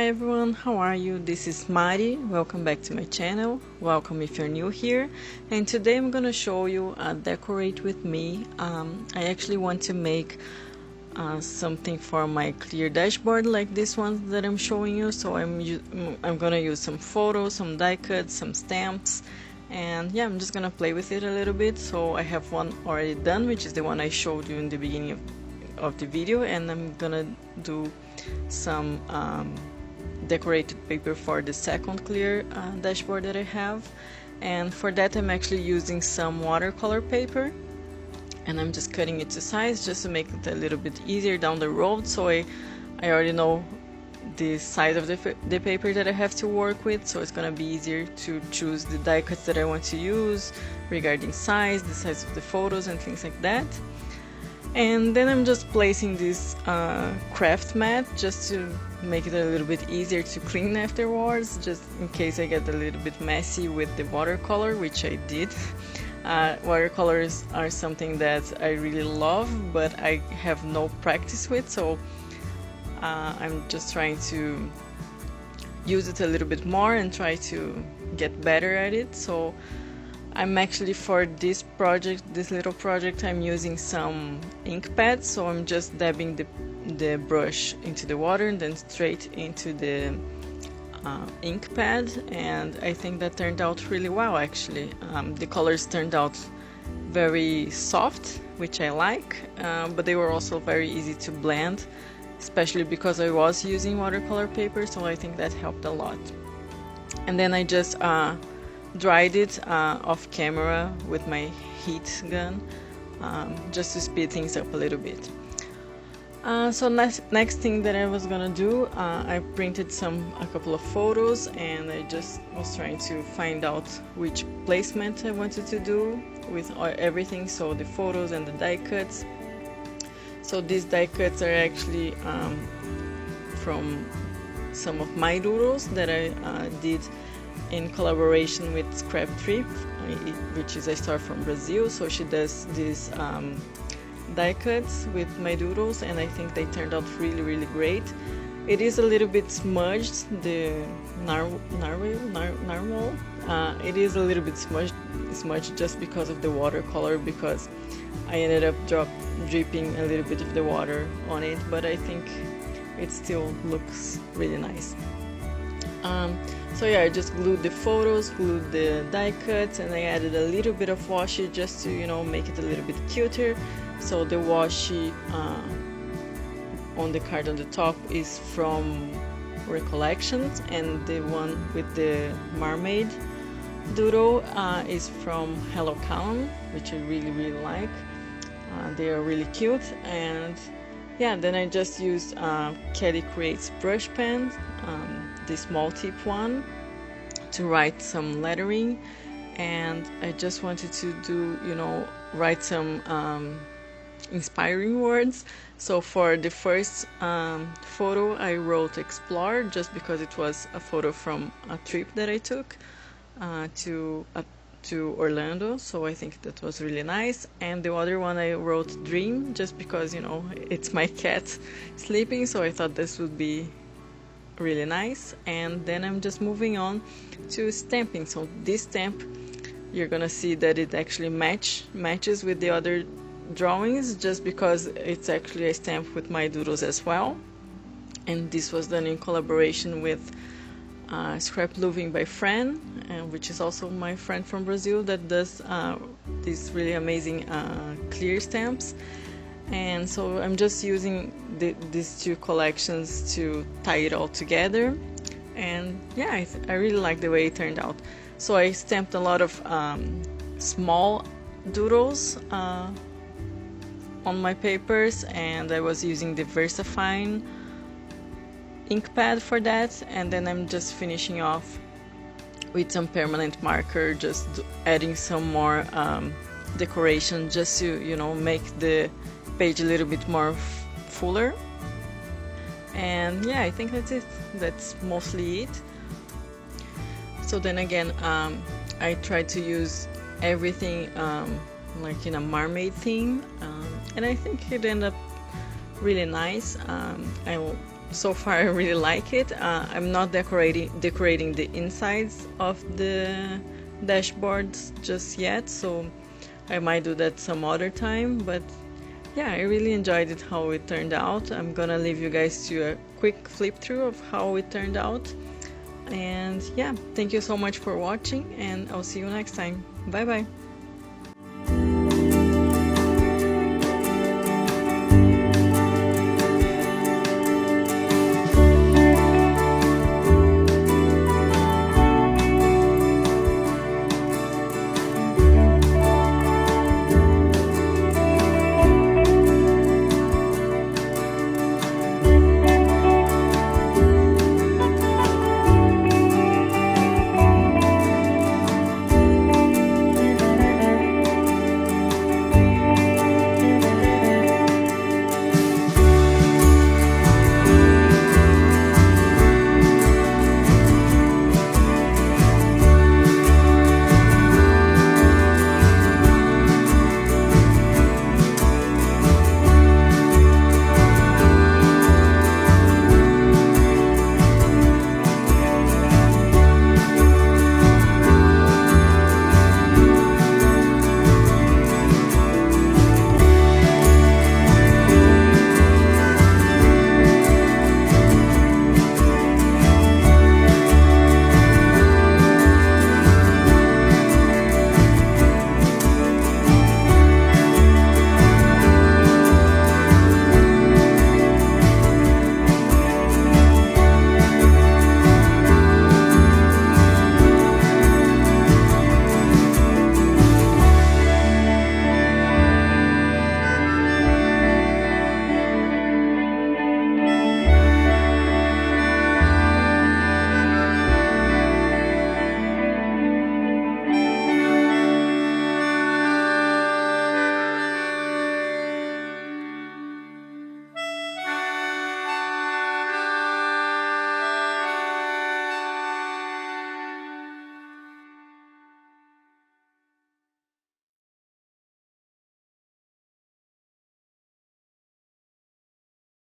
Hi everyone, how are you? This is Mari. Welcome back to my channel. Welcome if you're new here. And today I'm gonna show you a decorate with me. I actually want to make something for my clear dashboard like this one that I'm showing you. So I'm gonna use some photos, some die cuts, some stamps, and yeah, I'm just gonna play with it a little bit. So I have one already done, which is the one I showed you in the beginning of the video, and I'm gonna do some decorated paper for the second clear dashboard that I have. And for that I'm actually using some watercolor paper, and I'm just cutting it to size just to make it a little bit easier down the road. So I already know the size of the paper that I have to work with, so it's gonna be easier to choose the die cuts that I want to use regarding size, the size of the photos and things like that. And then I'm just placing this craft mat just to make it a little bit easier to clean afterwards, just in case I get a little bit messy with the watercolor, which I did. Watercolors are something that I really love, but I have no practice with, so I'm just trying to use it a little bit more and try to get better at it. So I'm actually, for this project, this little project, I'm using some ink pads. So I'm just dabbing the brush into the water and then straight into the ink pad, and I think that turned out really well actually. The colors turned out very soft, which I like, but they were also very easy to blend, especially because I was using watercolor paper, so I think that helped a lot. And then I just dried it off camera with my heat gun, just to speed things up a little bit. So next thing that I was gonna do, I printed a couple of photos, and I just was trying to find out which placement I wanted to do with everything, so the photos and the die cuts. So these die cuts are actually from some of my doodles that I did in collaboration with ScrapTrip, which is a store from Brazil. So she does these die cuts with my doodles, and I think they turned out really great. It is a little bit smudged, the narwhal. It is a little bit smudged just because of the watercolor, because I ended up dripping a little bit of the water on it, but I think it still looks really nice. So yeah, I just glued the photos, glued the die cuts, and I added a little bit of washi just to, you know, make it a little bit cuter. So the washi on the card on the top is from Recollections, and the one with the mermaid doodle is from Hello Calm, which I really like. They are really cute. And yeah, then I just used Kelly Creates brush pen, the small tip one, to write some lettering, and I just wanted to do, you know, write some inspiring words. So for the first photo I wrote explore, just because it was a photo from a trip that I took to Orlando, so I think that was really nice. And the other one I wrote dream, just because, you know, it's my cat sleeping, so I thought this would be really nice. And then I'm just moving on to stamping. So this stamp, you're gonna see that it actually matches with the other drawings, just because it's actually a stamp with my doodles as well. And this was done in collaboration with Scraplooving by Fran, which is also my friend from Brazil that does these really amazing clear stamps. And so I'm just using these two collections to tie it all together. And yeah, I really like the way it turned out. So I stamped a lot of small doodles on my papers, and I was using the VersaFine ink pad for that. And then I'm just finishing off with some permanent marker, just adding some more decoration, just to, you know, make the page a little bit more fuller. And yeah, I think that's it. That's mostly it. So then again, I tried to use everything like in a mermaid theme, and I think it ended up really nice. I so far I really like it. I'm not decorating the insides of the dashboards just yet, so I might do that some other time. But yeah, I really enjoyed it, how it turned out. I'm gonna leave you guys to a quick flip through of how it turned out. And yeah, thank you so much for watching, and I'll see you next time. Bye bye.